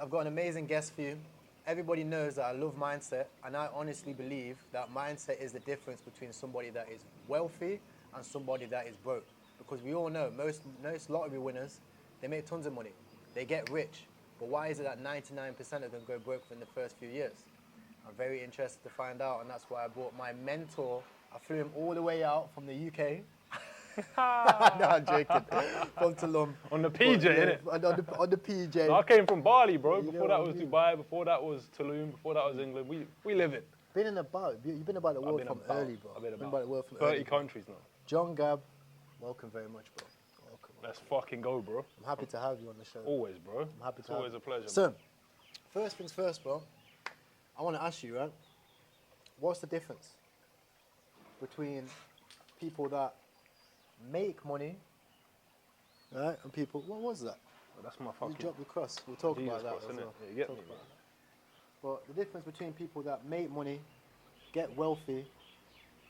I've got an amazing guest for you. Everybody knows that I love mindset, and I honestly believe that mindset is the difference between somebody that is wealthy and somebody that is broke. Because we all know most lottery winners, they make tons of money, they get rich. But why is it that 99% of them go broke within the first few years? I'm very interested to find out, and that's why I brought my mentor. I flew him all the way out from the UK. No, I'm joking. From Tulum. On the PJ, innit? On the PJ. No, I came from Bali, bro. You Before know that what was I mean? Dubai, before that was Tulum, before that was England. We live it. You've been about the world from early, bro. I've been Been about the world from 30 early, bro. countries now. John Gab, welcome very much, bro. Welcome. Let's fucking go, bro. I'm happy to have you on the show. Always, bro. I'm happy It's to have always you. a pleasure. So, first things first, bro. I want to ask you, right? What's the difference between people that make money, right, and people? What was that? But that's my You fucking dropped the cross. We'll talk Jesus about that cross, as innit? well. Yeah, you get Talk me, about that. But the difference between people that make money, get wealthy,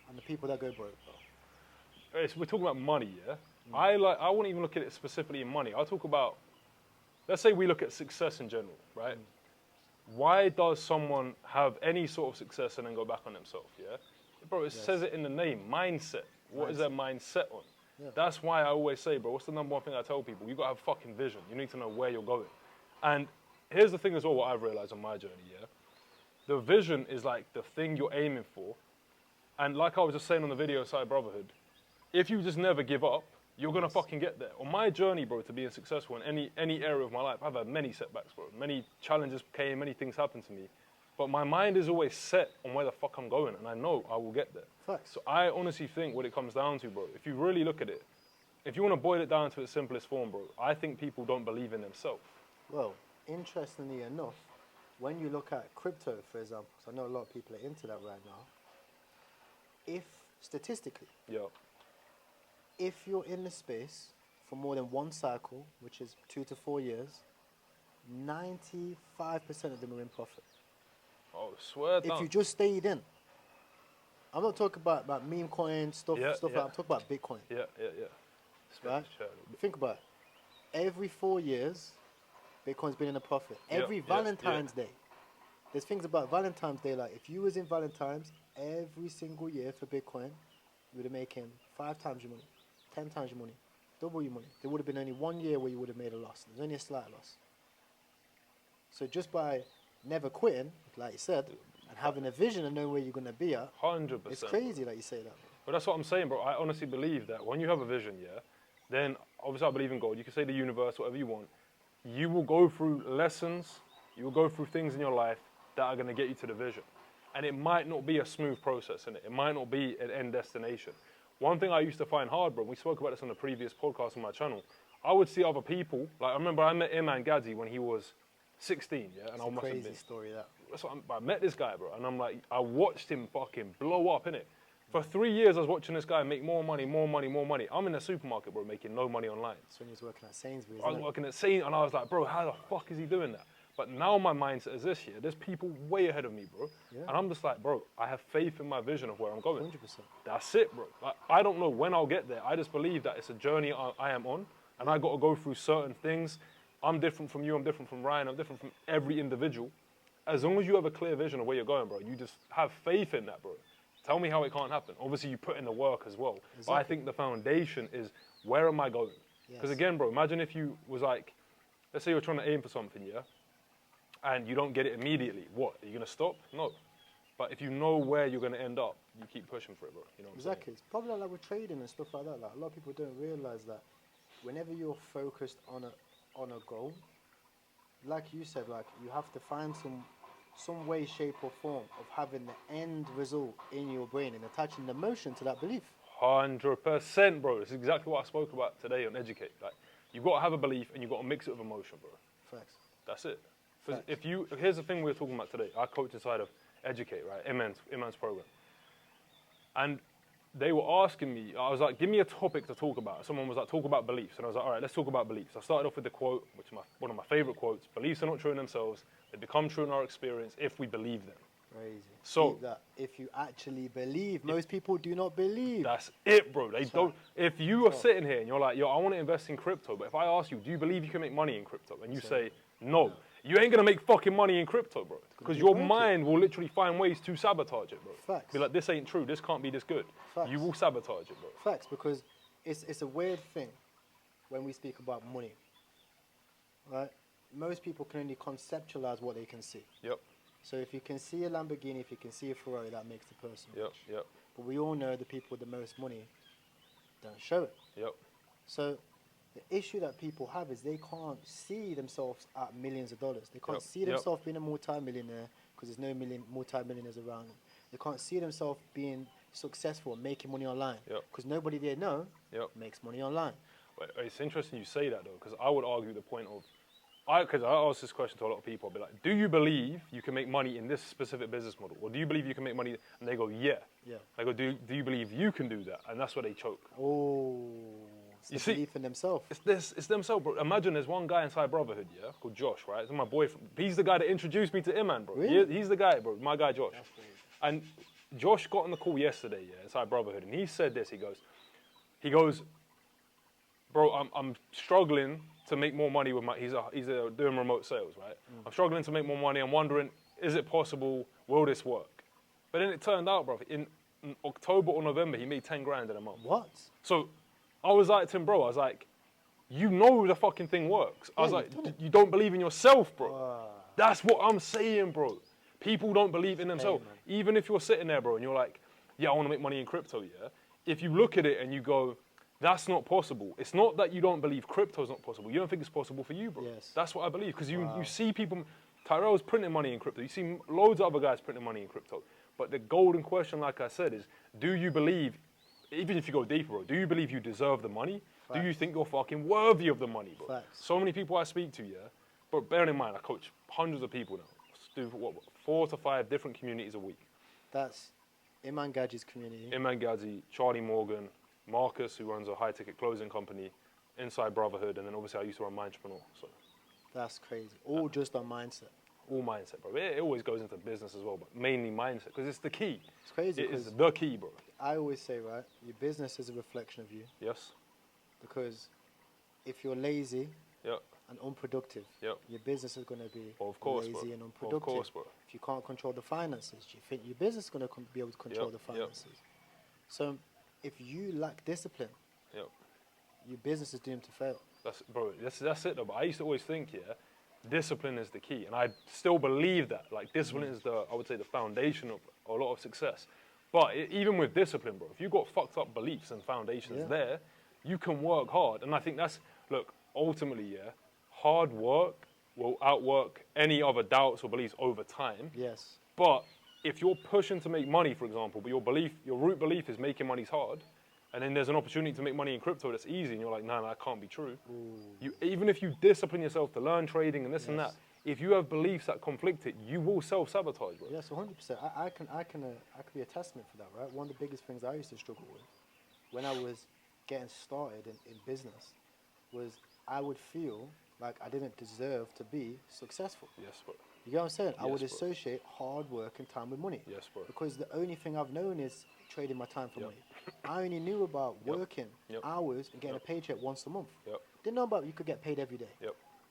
and the people that go broke, bro. We're talking about money, yeah? I wouldn't even look at it specifically in money. I'll talk about, let's say we look at success in general, right? Why does someone have any sort of success and then go back on themselves, yeah? Bro, it says it in the name, mindset. What is their mindset on? Yeah. That's why I always say, bro, what's the number one thing I tell people? You got to have fucking vision. You need to know where you're going. And here's the thing as well, what I've realized on my journey, yeah? The vision is like the thing you're aiming for. And like I was just saying on the video side Brotherhood, if you just never give up, you're going to fucking get there. On my journey, bro, to being successful in any area of my life, I've had many setbacks, bro. Many challenges came, many things happened to me. But my mind is always set on where the fuck I'm going, and I know I will get there. Facts. So I honestly think what it comes down to, bro, if you really look at it, if you want to boil it down to its simplest form, bro, I think people don't believe in themselves. Well, interestingly enough, when you look at crypto, for example, because I know a lot of people are into that right now, if statistically, Yeah. if you're in the space for more than one cycle, which is 2 to 4 years, 95% of them are in profit. Oh, swear down. If you just stayed in. I'm not talking about meme coins, stuff Yeah, like that. I'm talking about Bitcoin. Yeah. Right? Think about it. Every 4 years, Bitcoin's been in a profit. Every Valentine's Day. There's things about Valentine's Day, like if you was in Valentine's, every single year for Bitcoin, you would have making 5 times your money, 10 times your money, double your money. There would have been only 1 year where you would have made a loss. There's only a slight loss. So just by never quitting, like you said, and having a vision and knowing where you're going to be at, 100%. it's crazy that you say that. But that's what I'm saying, bro. I honestly believe that when you have a vision, yeah, then obviously I believe in God. You can say the universe, whatever you want. You will go through lessons, you will go through things in your life that are going to get you to the vision. And it might not be a smooth process, innit? It might not be an end destination. One thing I used to find hard, bro, we spoke about this on the previous podcast on my channel, I would see other people, like I remember I met Iman Gadzi when he was 16, yeah? And It's I a must have crazy been, story, that. so I met this guy, bro, and I'm like, I watched him fucking blow up, innit? For 3 years, I was watching this guy make more money. I'm in the supermarket, bro, making no money online. That's when he was working at Sainsbury's. I was innit? working at Scene, and I was like, bro, how the fuck is he doing that? But now my mindset is this year. There's people way ahead of me, bro. Yeah. And I'm just like, bro, I have faith in my vision of where I'm going. 100%. That's it, bro. Like, I don't know when I'll get there. I just believe that it's a journey I am on, and I got to go through certain things. I'm different from you. I'm different from Ryan. I'm different from every individual. As long as you have a clear vision of where you're going, bro, you just have faith in that, bro. Tell me how it can't happen. Obviously, you put in the work as well. Exactly. But I think the foundation is, where am I going? Because Yes. again, bro, imagine if you was like, let's say you're trying to aim for something, yeah? And you don't get it immediately. What? Are you going to stop? No. But if you know where you're going to end up, you keep pushing for it, bro. You know what Exactly. It's probably like with trading and stuff like that. Like a lot of people don't realize that whenever you're focused on a goal, like you said, like you have to find some way, shape, or form of having the end result in your brain and attaching the emotion to that belief. I'm saying? 100%, bro. This is exactly what I spoke about today on Educate. Like, you've got to have a belief and you've got to mix it with emotion, bro. Facts. That's it. Because Facts. here's the thing we were talking about today. I coach inside of Educate, right? Iman's program. And they were asking me, I was like, give me a topic to talk about. Someone was like, talk about beliefs. And I was like, all right, let's talk about beliefs. I started off with the quote, which is one of my favorite quotes. Beliefs are not true in themselves. They become true in our experience if we believe them. Crazy. So- Keep that. If you actually believe, most people do not believe. That's it, bro. They That's don't. right. If you are sitting here and you're like, yo, I want to invest in crypto, but if I ask you, do you believe you can make money in crypto? And you say, no. you ain't gonna make fucking money in crypto, bro. Because your working. mind will literally find ways to sabotage it, bro. Facts. Be like, this ain't true. This can't be this good. Facts. You will sabotage it, bro. Facts, because it's a weird thing when we speak about money, right? Most people can only conceptualize what they can see. Yep. So if you can see a Lamborghini, if you can see a Ferrari, that makes the person Yep. rich. Yep. But we all know the people with the most money don't show it. Yep. So the issue that people have is they can't see themselves at millions of dollars. They can't Yep. see themselves being a multi-millionaire because there's no multi-millionaires around them. They can't see themselves being successful and making money online because nobody they know makes money online. But it's interesting you say that, though, because I would argue the point of, because I ask this question to a lot of people, I'll be like, do you believe you can make money in this specific business model? Or do you believe you can make money? And they go, yeah. I go, do you believe you can do that? And that's where they choke. Oh, it's You the see, belief in themselves. It's themselves, bro. Imagine there's one guy inside Brotherhood, called Josh, right? It's my boyfriend. He's the guy that introduced me to Iman, bro. Really? He's the guy, bro. My guy, Josh. That's crazy. And Josh got on the call yesterday, inside Brotherhood, and he said this. He goes, bro, I'm struggling to make more money with my. He's doing remote sales, right? I'm struggling to make more money. I'm wondering, is it possible? Will this work? But then it turned out, bro, in October or November, he made 10 grand in a month. What? So I was like to him, bro, I was like, you know the fucking thing works. I was like, you don't believe in yourself, bro. That's what I'm saying, bro. People don't believe in themselves. Even if you're sitting there, bro, and you're like, yeah, I want to make money in crypto, If you look at it and you go, that's not possible. It's not that you don't believe crypto's not possible. You don't think it's possible for you, bro. Yes. That's what I believe. Because you see people, Tyrell's printing money in crypto. You see loads of other guys printing money in crypto. But the golden question, like I said, is, do you believe, even if you go deeper, bro, do you believe you deserve the money? Facts. Do you think you're fucking worthy of the money, bro? Facts. So many people I speak to, but bearing in mind, I coach hundreds of people now. Do 4 to 5 different communities a week. That's Iman Gadji's community. Iman Gadji, Charlie Morgan, Marcus, who runs a high-ticket clothing company, inside Brotherhood, and then obviously I used to run Mindtrepreneur. So that's crazy. All just on mindset. All mindset, bro. It always goes into business as well, but mainly mindset, because it's the key. It's crazy. It is the key, bro. I always say, right, your business is a reflection of you. Yes. Because if you're lazy and unproductive, your business is going to be lazy and unproductive. Of course, bro. If you can't control the finances, do you think your business is going to be able to control the finances? So if you lack discipline, your business is doomed to fail. That's it, though. But I used to always think, discipline is the key, and I still believe that. Like, discipline is I would say, the foundation of a lot of success. But even with discipline, bro, if you've got fucked up beliefs and foundations there, you can work hard. And I think ultimately, hard work will outwork any other doubts or beliefs over time. Yes. But if you're pushing to make money, for example, but your root belief is making money's hard, and then there's an opportunity to make money in crypto that's easy, and you're like, no, that can't be true. Even if you discipline yourself to learn trading and this and that, if you have beliefs that conflict it, you will self-sabotage, bro. Yes, 100%. I can be a testament for that, right? One of the biggest things I used to struggle with when I was getting started in business was I would feel like I didn't deserve to be successful. Yes, bro. You get what I'm saying? I would bro. associate hard work and time with money. Yes, bro. Because the only thing I've known is trading my time for money. I only knew about working hours and getting a paycheck once a month. Didn't know about you could get paid every day.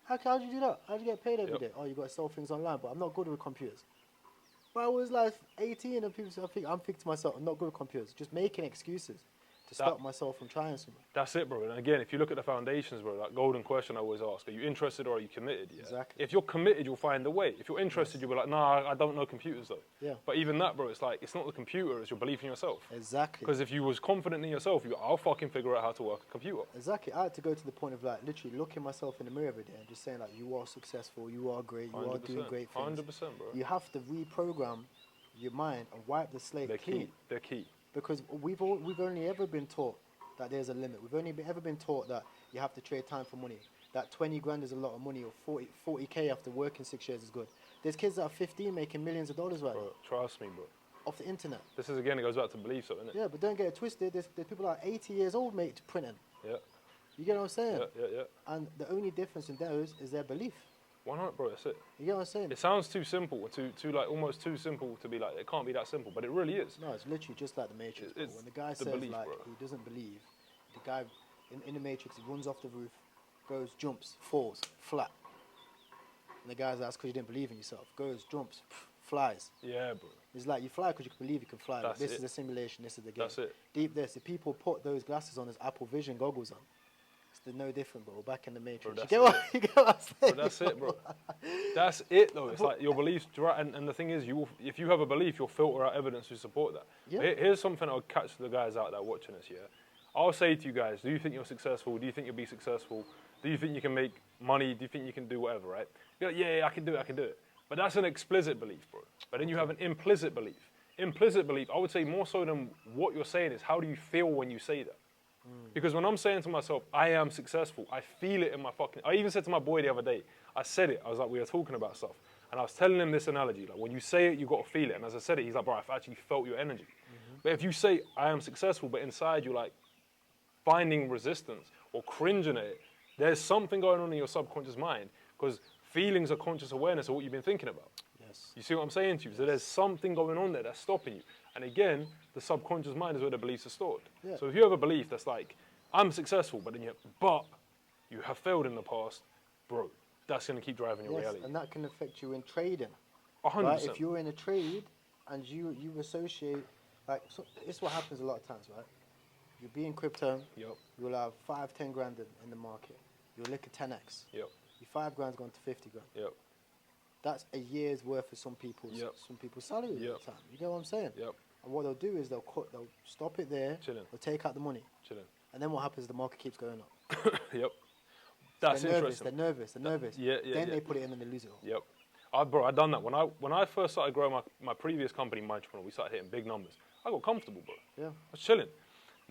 How did you do that? How did you get paid every day? Oh, you got to sell things online, but I'm not good with computers. But I was like 18 and people I'm thinking to myself, I'm not good with computers. Just making excuses to stop myself from trying something. That's it, bro. And again, if you look at the foundations, bro, that golden question I always ask, are you interested or are you committed? Exactly. If you're committed, you'll find a way. If you're interested, you'll be like, nah, I don't know computers though. Yeah. But even that, bro, it's like, it's not the computer, it's your belief in yourself. Exactly. Because if you was confident in yourself, I'll fucking figure out how to work a computer. Exactly. I had to go to the point of like literally looking myself in the mirror every day and just saying like, you are successful, you are great, you are doing great things. 100%, bro. You have to reprogram your mind and wipe the slate clean. They're key. Because we've only ever been taught that there's a limit. We've only ever been taught that you have to trade time for money. That 20 grand is a lot of money, or 40K after working 6 years is good. There's kids that are 15 making millions of dollars right now. Trust me, bro. Off the internet. This is, again, it goes back to beliefs, though, isn't it? Yeah, but don't get it twisted. There's people that are 80 years old, mate, printing. Yeah. You get what I'm saying? Yeah. And the only difference in those is their belief. 100, bro, that's it. You get what I'm saying? It sounds too simple, too like almost too simple to be like, it can't be that simple, but it really is. No, it's literally just like the Matrix. When the guy says belief, like bro. he doesn't believe, the guy in the Matrix, he runs off the roof, jumps, falls, flat. And the guy's like, that's because you didn't believe in yourself. Goes, jumps, flies. Yeah, bro. It's like you fly because you can believe you can fly. Like, this is a simulation, this is the game. That's it. Deep this, if people put those glasses on as Apple Vision goggles on, it's no different, bro. We're back in the Matrix. Bro, You get what I'm saying? Bro, that's it, bro. That's it, though. It's like your beliefs, and the thing is, if you have a belief, you'll filter out evidence to support that. Yeah. Here's something I'll catch the guys out there watching this, yeah? I'll say to you guys, do you think you're successful? Do you think you'll be successful? Do you think you can make money? Do you think you can do whatever, right? You're like, yeah, I can do it. But that's an explicit belief, bro. But then you have an implicit belief. Implicit belief, I would say more so than what you're saying is, how do you feel when you say that? Because when I'm saying to myself, I am successful, I feel it in my I even said to my boy the other day, I said it, I was like, we were talking about stuff. And I was telling him this analogy, like when you say it, you got to feel it. And as I said it, he's like, bro, I've actually felt your energy. But if you say, I am successful, but inside you're like finding resistance or cringing at it, there's something going on in your subconscious mind, because feelings are conscious awareness of what you've been thinking about. Yes. You see what I'm saying to you? So there's something going on there that's stopping you. And again, the subconscious mind is where the beliefs are stored. Yeah. So if you have a belief that's like, I'm successful, but you have failed in the past, bro, that's going to keep driving your reality. And that can affect you in trading. 100%. Right? If you're in a trade and you associate, like, so it's what happens a lot of times, right? You'll be in crypto, you'll have 5-10 grand in the market. You'll lick a 10x. Yep. Your 5 grand's gone to 50 grand. Yep. That's a year's worth of some people's salary at the time. You get what I'm saying? Yep. And what they'll do is they'll stop it there. Chilling. They'll take out the money. Chilling. And then what happens is the market keeps going up. Yep. That's they're interesting. They're nervous. Then they put it in and they lose it all. Yep. Bro, I done that. When I first started growing my previous company, Mindtrepreneur, we started hitting big numbers. I got comfortable, bro. Yeah. I was chilling.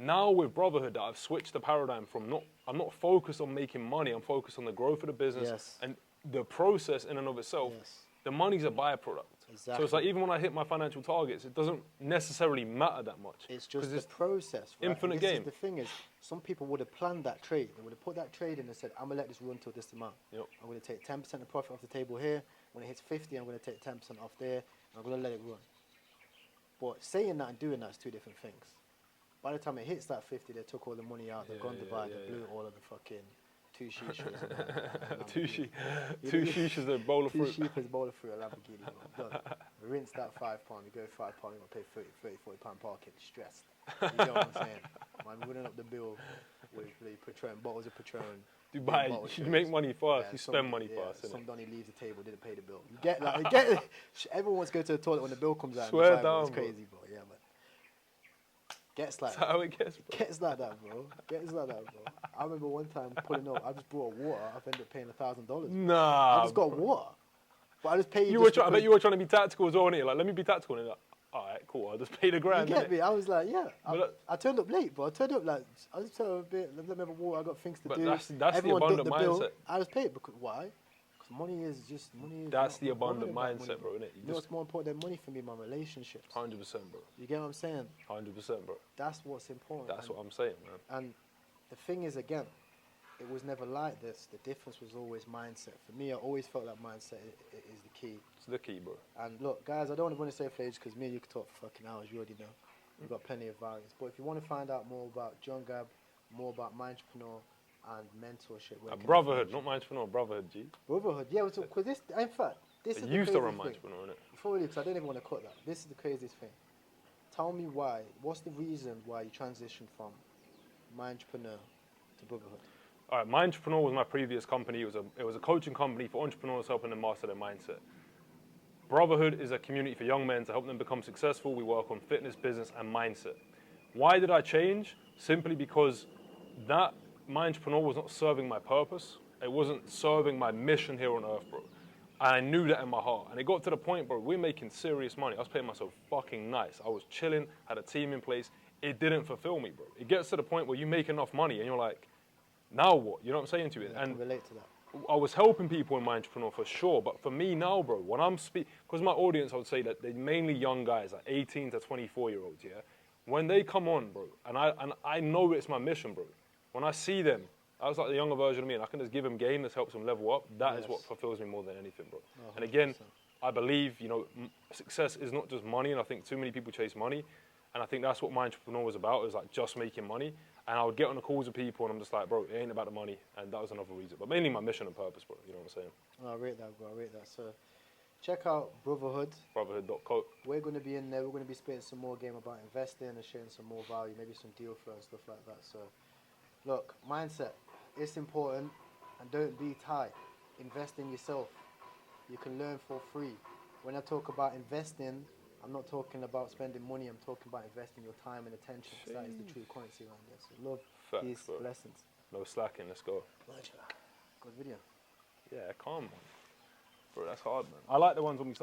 Now with Brotherhood, I've switched the paradigm from I'm not focused on making money. I'm focused on the growth of the business and the process in and of itself. The money's a byproduct. Exactly. So it's like even when I hit my financial targets, it doesn't necessarily matter that much. It's just the process, right? Infinite game. The thing is, some people would have planned that trade. They would have put that trade in and said, I'm going to let this run till this amount. Yep. I'm going to take 10% of profit off the table here. When it hits 50, I'm going to take 10% off there. And I'm going to let it run. But saying that and doing that is two different things. By the time it hits that 50, they took all the money out. They've gone to buy. They blew all of the fucking 2 shishes. Two shishes, a bowl of fruit. 2 sheep, a bowl of fruit, a Lamborghini. Done. We rinse that £5. We go £5. We're going to pay 30, £40 parking. Stressed. You know what I'm saying? Man, running up the bill with Patron, bottles of Patron. Dubai, you make money fast, you spend money fast. Some Donny leaves the table, didn't pay the bill. You get everyone wants to go to the toilet when the bill comes out. Swear down, it's crazy, bro. Yeah, man. Gets like That's how it gets, bro. Gets like that, bro. Gets like that, bro. I remember one time pulling up, I just brought water. I've ended up paying $1,000. Nah. I just got water. But I just paid you. I bet you were trying to be tactical as well, innit? Like, let me be tactical. And like, all right, cool. I'll just pay the grand. You get me? I was like, yeah. I turned up late, but I turned up like, I just turned up a bit, let me have a water, I got things to do. That's Everyone the abundant mindset. mindset. I just paid because why? Because money is. That's the abundant mindset, bro, innit? You know what's more important than money for me? My relationships. 100%, bro. You get what I'm saying? 100%, bro. That's what's important. That's what I'm saying, man. And the thing is, again, it was never like this. The difference was always mindset. For me, I always felt that mindset is the key. It's the key, bro. And look, guys, I don't want to stay for ages because me and you could talk for fucking hours. You already know. We've got plenty of variants. But if you want to find out more about John Gab, more about Mindtrepreneur and mentorship, Brotherhood, not Mindtrepreneur, Brotherhood, G. Brotherhood, yeah. Because this, in fact, this is the used to run craziest thing. Mindtrepreneur, innit? Before we leave, because I don't even want to cut that. This is the craziest thing. Tell me why. What's the reason why you transitioned from Mindtrepreneur to Brotherhood? All right, Mindtrepreneur was my previous company. It was a coaching company for entrepreneurs helping them master their mindset. Brotherhood is a community for young men to help them become successful. We work on fitness, business, and mindset. Why did I change? Simply because that Mindtrepreneur was not serving my purpose. It wasn't serving my mission here on earth, bro. And I knew that in my heart. And it got to the point, bro, we're making serious money. I was paying myself fucking nice. I was chilling, had a team in place. It didn't fulfill me, bro. It gets to the point where you make enough money and you're like, now what? You know what I'm saying to you? Yeah, and I can relate to that. I was helping people in Mindtrepreneur for sure, but for me now, bro, when I'm because my audience, I would say that they're mainly young guys, like 18 to 24-year-olds, yeah? When they come on, bro, and I know it's my mission, bro. When I see them, I was like the younger version of me, and I can just give them game that helps them level up. That is what fulfills me more than anything, bro. Oh, and again, I believe, you know, success is not just money, and I think too many people chase money. And I think that's what Mindtrepreneur was about, is like just making money. And I would get on the calls with people and I'm just like, bro, it ain't about the money. And that was another reason. But mainly my mission and purpose, bro. You know what I'm saying? I rate that, bro. I rate that. So check out Brotherhood. Brotherhood.co. We're going to be in there. We're going to be spitting some more game about investing and sharing some more value, maybe some deal flow and stuff like that. So look, mindset, it's important, and don't be tight. Invest in yourself. You can learn for free. When I talk about investing, I'm not talking about spending money. I'm talking about investing your time and attention. 'Cause that is the true currency around there. So love, Facts, peace, bro. blessings. No slacking, let's go. Good video. Yeah, calm, man. Bro, that's hard, man. I like the ones when we start.